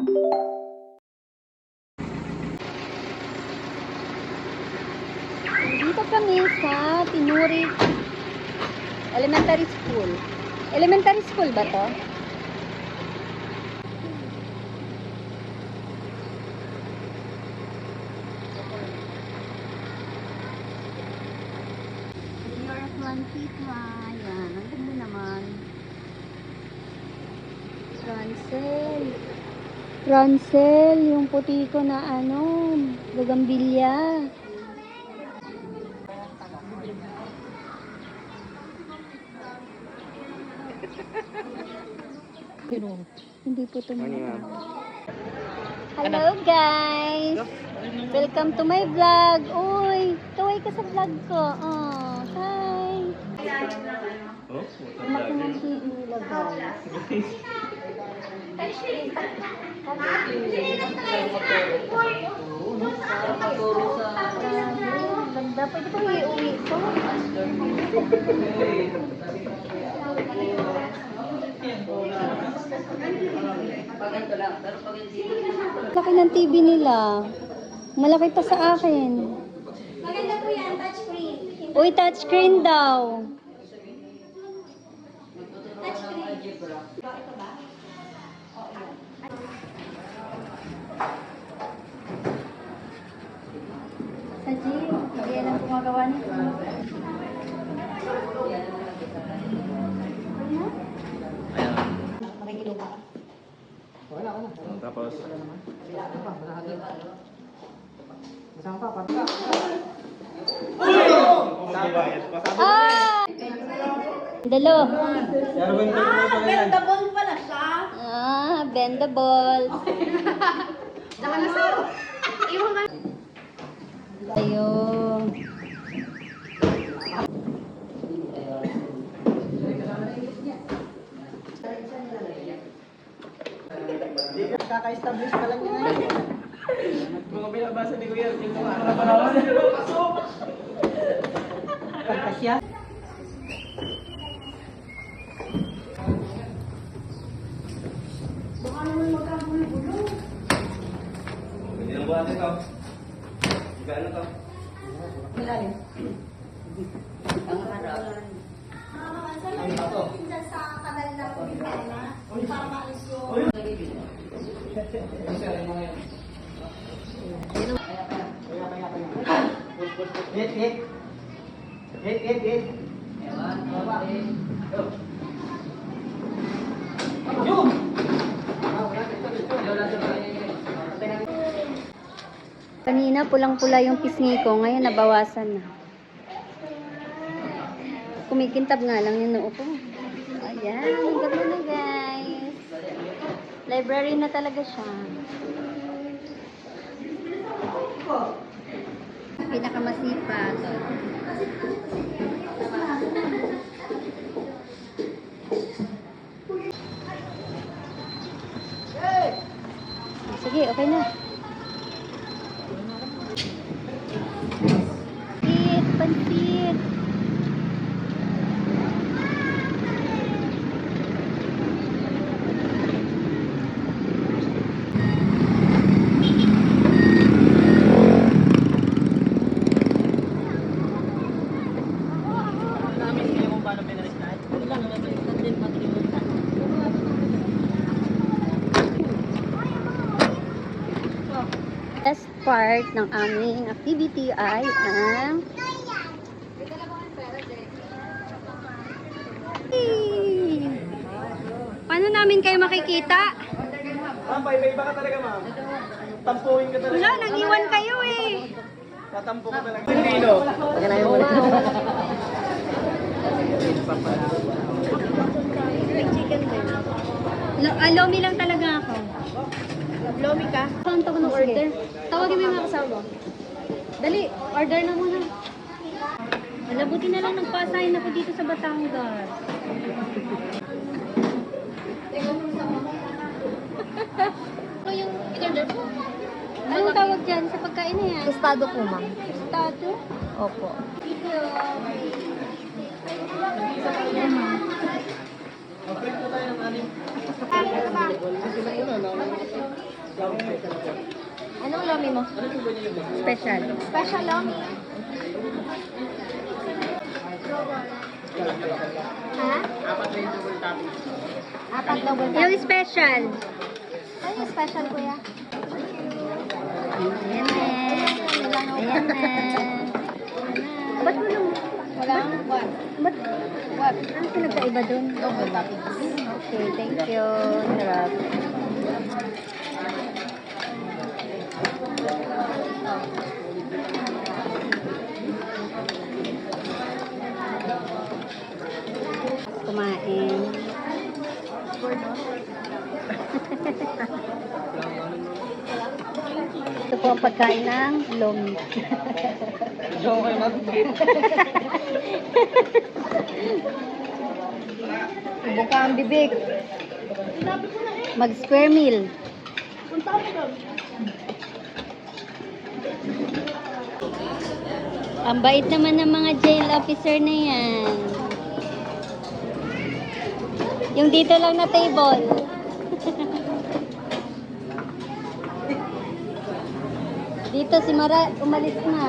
Dito kami sa Tinuri Elementary School. Elementary school ba to? Year of Lantita. Yan. Ang ganda naman. Rancel. Yung puti ko na gagambilya. Hindi po ito. Hello guys! Welcome to my vlog. Uy, kaway ka sa vlog ko. Oh, hi! Kumaki ng TV nila guys. Ganda. Pwede ba iuwi ito? Laki ng TV nila. Malaki pa sa akin. Maganda po yan, touchscreen. Uy, touchscreen daw. Touchscreen. Ito ba? Sa gym, hindi lang gumagawa nito. Tapos Ah! Dalo. Bendable pala siya. Ah, bendable. Nakalasaw. Iwan ka. Ayun. Kaka-establish pa lang yun ngayon. mga binabasa ni Kuya, yung mga nakapanawan na yung pasok. Pagkasya. Baka naman magkagulo-gulo. Hindi lang buhat ito. Gano'n to? Malalim. Ang harap. Saan mo yung dyan sa kanal ng Pilipinas? Para maalis yung... Hit, hit. Hit, hit, hit. Yun! Kanina pulang-pula yung pisngi ko, ngayon nabawasan na. Kumikintab nga lang yung noo ko. Ayan, ang ganda na guys. Library na talaga siya. Pinakamasipat. Sige, okay na. Pansit. Best part ng aming activity ay ang paano namin kayo makikita? Ma'am, iba ka talaga, ma'am. Tampuhin ka talaga. Wala, nag-iwan kayo eh. Tatampo ka talaga. Hindi, no? Lomi lang talaga ako. Lomi ka? Saan ako ng order? Tawagin mo yung mga kasama. Dali, order na muna. Wala, buti na lang nagpasahin ako dito sa Batangas. Ano yung in-order po? Anong tawag dyan sa pagkain na yan? Tostado po, ma'am. Tostado? Opo. Mag-break po tayo ng anim. Anong lomi mo? Special. Special lomi. Ha? Apat na yung double topping. Apat double Yung special. Ano yung special, kuya? Ayan na. Ayan na. Ba't mo nung... Wala. What? Ba't... What? Ano pinagkaiba dun? Double topping. Okay, thank you. Sarap. Kumain. Ito po ang pagkain ng lomi. Joke kayo na. Buka ang bibig. Mag-square meal. Ang bait naman ng mga jail officer na yan. Yung dito lang na table. Dito si Mara umalis na.